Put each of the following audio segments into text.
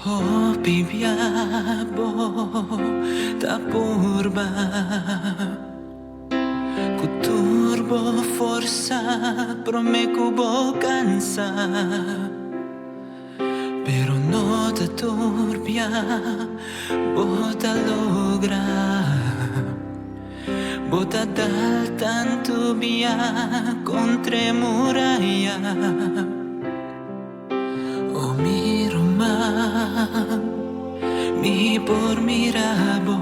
Oh, bibiabo, tapurba, kuturbo forza, promecubo cansa, pero no te turbia, bota logra, bota dal tanto via contra muralla. Oh, mi Roma, mi por mirabo,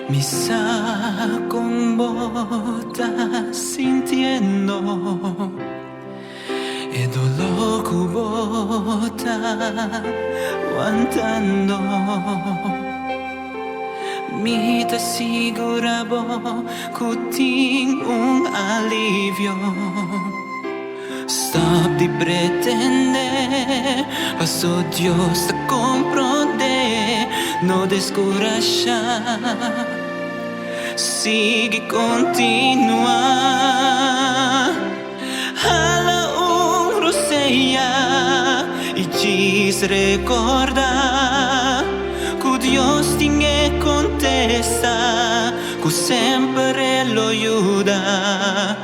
mi sa con bota sintiendo, e dolor cubota aguantando. Mi te asegurabo que tengo un alivio. Stop di pretender, paso Dios te comprende, no descorajar, sigue continua. Alla un rosella y quis recordar que Dios tiene contesta, que siempre lo ayuda.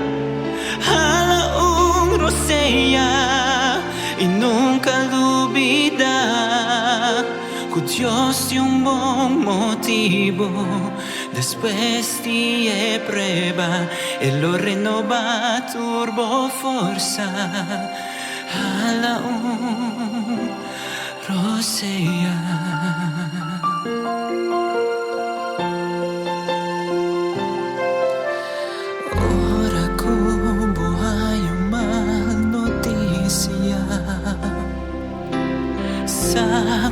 Alla un rosella y nunca lo olvida que Dios tiene un buen motivo. Después de prueba, Él lo renova turbo forza. Alla un rosella.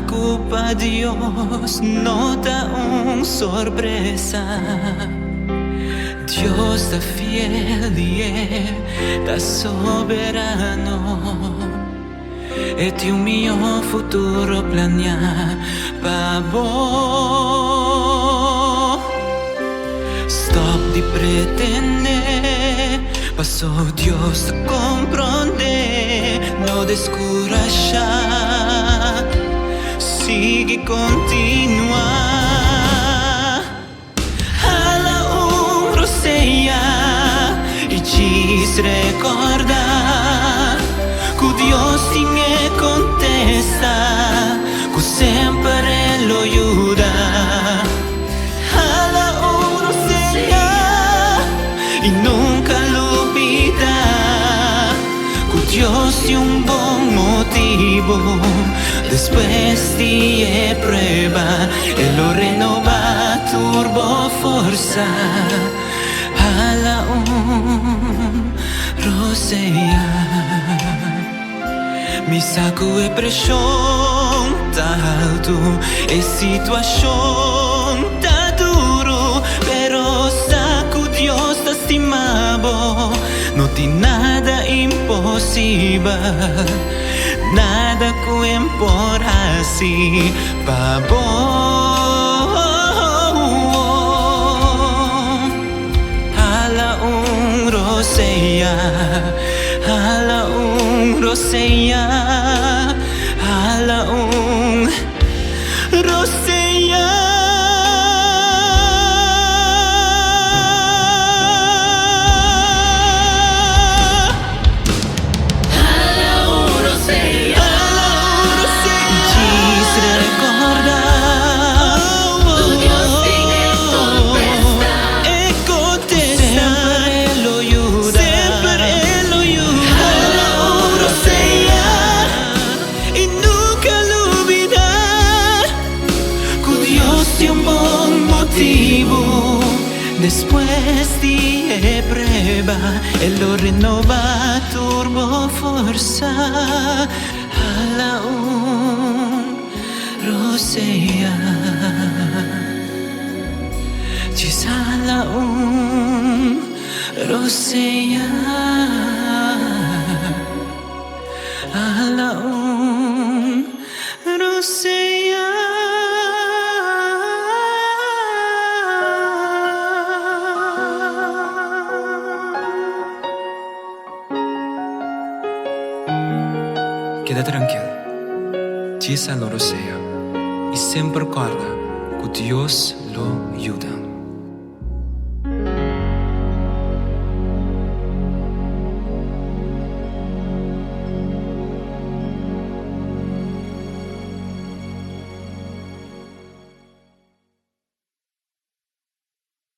Culpa Dios no da una sorpresa. Dios está fiel y está soberano, e ti un mio futuro planea pa' vos. Stop di pretender, paso Dios te comprende, no descorajar, sigue continua. Alla un rosella y quis recordar que Dios tiene contesta, que siempre lo ayuda. Alla un rosella y nunca lo olvida que Dios tiene un buen motivo. Después de prueba, Él lo renova turbo forza. Alla un rosella. Mi saco e presión ta alto, e situación ta duro, pero saco Dios te estimabo, no tiene nada imposible. Nada que importa así pa' vos. Alla un rosella, alla un rosella, alla un rosella. Después de prueba, Él lo renova turbo forza. Alla un rosella, ci alla un rosella, alla un vida tranquila. Diz a Loro Seia e sempre guarda que Deus lo ajuda.